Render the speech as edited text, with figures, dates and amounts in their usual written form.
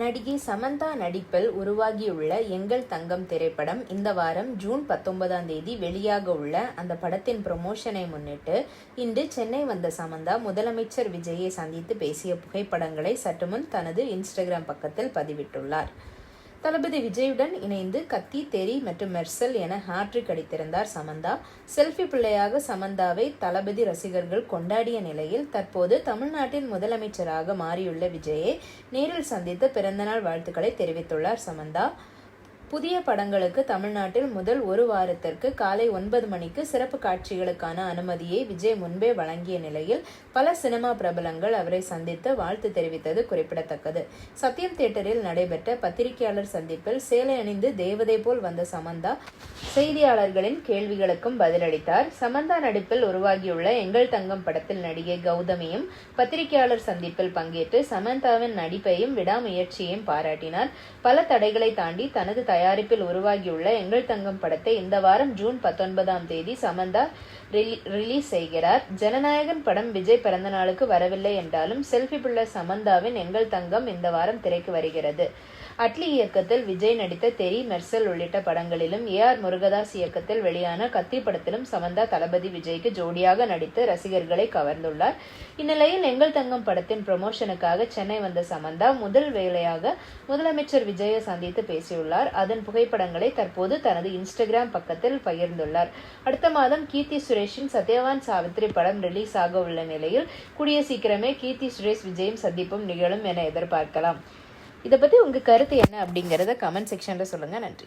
நடிகை சமந்தா நடிப்பில் உருவாகியுள்ள எங்கள் தங்கம் திரைப்படம் இந்த வாரம் ஜூன் 19ஆம் தேதி வெளியாக உள்ள அந்த படத்தின் ப்ரமோஷனை முன்னிட்டு இன்று சென்னை வந்த சமந்தா முதலமைச்சர் விஜயை சந்தித்து பேசிய புகைப்படங்களை சற்றுமுன் தனது இன்ஸ்டாகிராம் பக்கத்தில் பதிவிட்டுள்ளார். தளபதி விஜயுடன் இணைந்து கத்தி, தெறி மற்றும் மெர்சல் என ஹாட்ரிக் அடித்திருந்தார் சமந்தா. செல்ஃபி பிள்ளையாக சமந்தாவை தளபதி ரசிகர்கள் கொண்டாடிய நிலையில் தற்போது தமிழ்நாட்டின் முதலமைச்சராக மாறியுள்ள விஜயை நேரில் சந்தித்து பிறந்தநாள் வாழ்த்துக்களை தெரிவித்துள்ளார் சமந்தா. புதிய படங்களுக்கு தமிழ்நாட்டில் முதல் ஒரு வாரத்திற்கு காலை 9 மணிக்கு சிறப்பு காட்சிகளுக்கான அனுமதியை விஜய் முன்பே வழங்கிய நிலையில் பல சினிமா பிரபலங்கள் அவரை சந்தித்து வாழ்த்து தெரிவித்தது குறிப்பிடத்தக்கது. சத்யம் தியேட்டரில் நடைபெற்ற பத்திரிகையாளர் சந்திப்பில் சேலை அணிந்து தேவதை போல் வந்த சமந்தா செய்தியாளர்களின் கேள்விகளுக்கும் பதிலளித்தார். சமந்தா நடிப்பில் உருவாகியுள்ள எங்கள் தங்கம் படத்தில் நடிகை கௌதமியும் பத்திரிகையாளர் சந்திப்பில் பங்கேற்று சமந்தாவின் நடிப்பையும் விடாமுயற்சியையும் பாராட்டினார். பல தடைகளை தாண்டி தனது தயாரிப்பில் உருவாகியுள்ள எங்கள் தங்கம் படத்தை இந்த வாரம் ஜூன் 19ஆம் தேதி சமந்தா ரிலீஸ் செய்கிறார். ஜனநாயகன் படம் விஜய் பிறந்த நாளுக்கு வரவில்லை என்றாலும் செல்ஃபி பிள்ளை சமந்தாவின் எங்கள் தங்கம் இந்த வாரம் திரைக்கு வருகிறது. அட்லி இயக்கத்தில் விஜய் நடித்த தெறி, மெர்சல் உள்ளிட்ட படங்களிலும் ஏஆர் முருகதாஸ் இயக்கத்தில் வெளியான கத்தி படத்திலும் சமந்தா தளபதி விஜய்க்கு ஜோடியாக நடித்து ரசிகர்களை கவர்ந்துள்ளார். இந்நிலையில் எங்கள் தங்கம் படத்தின் ப்ரமோஷனுக்காக சென்னை வந்த சமந்தா முதல் வேளையாக முதலமைச்சர் விஜயை சந்தித்து பேசியுள்ளார். அதன் புகைப்படங்களை தற்போது தனது இன்ஸ்டாகிராம் பக்கத்தில் பகிர்ந்துள்ளார். அடுத்த மாதம் கீர்த்தி சுரேஷின் சத்யவான் சாவித்ரி படம் ரிலீஸ் ஆக உள்ள நிலையில் கூடிய சீக்கிரமே கீர்த்தி சுரேஷ் விஜயும் சந்திப்பும் நிகழும் என எதிர்பார்க்கலாம். இதை பற்றி உங்கள் கருத்து என்ன அப்படிங்கிறத கமெண்ட் செக்ஷனில் சொல்லுங்கள். நன்றி.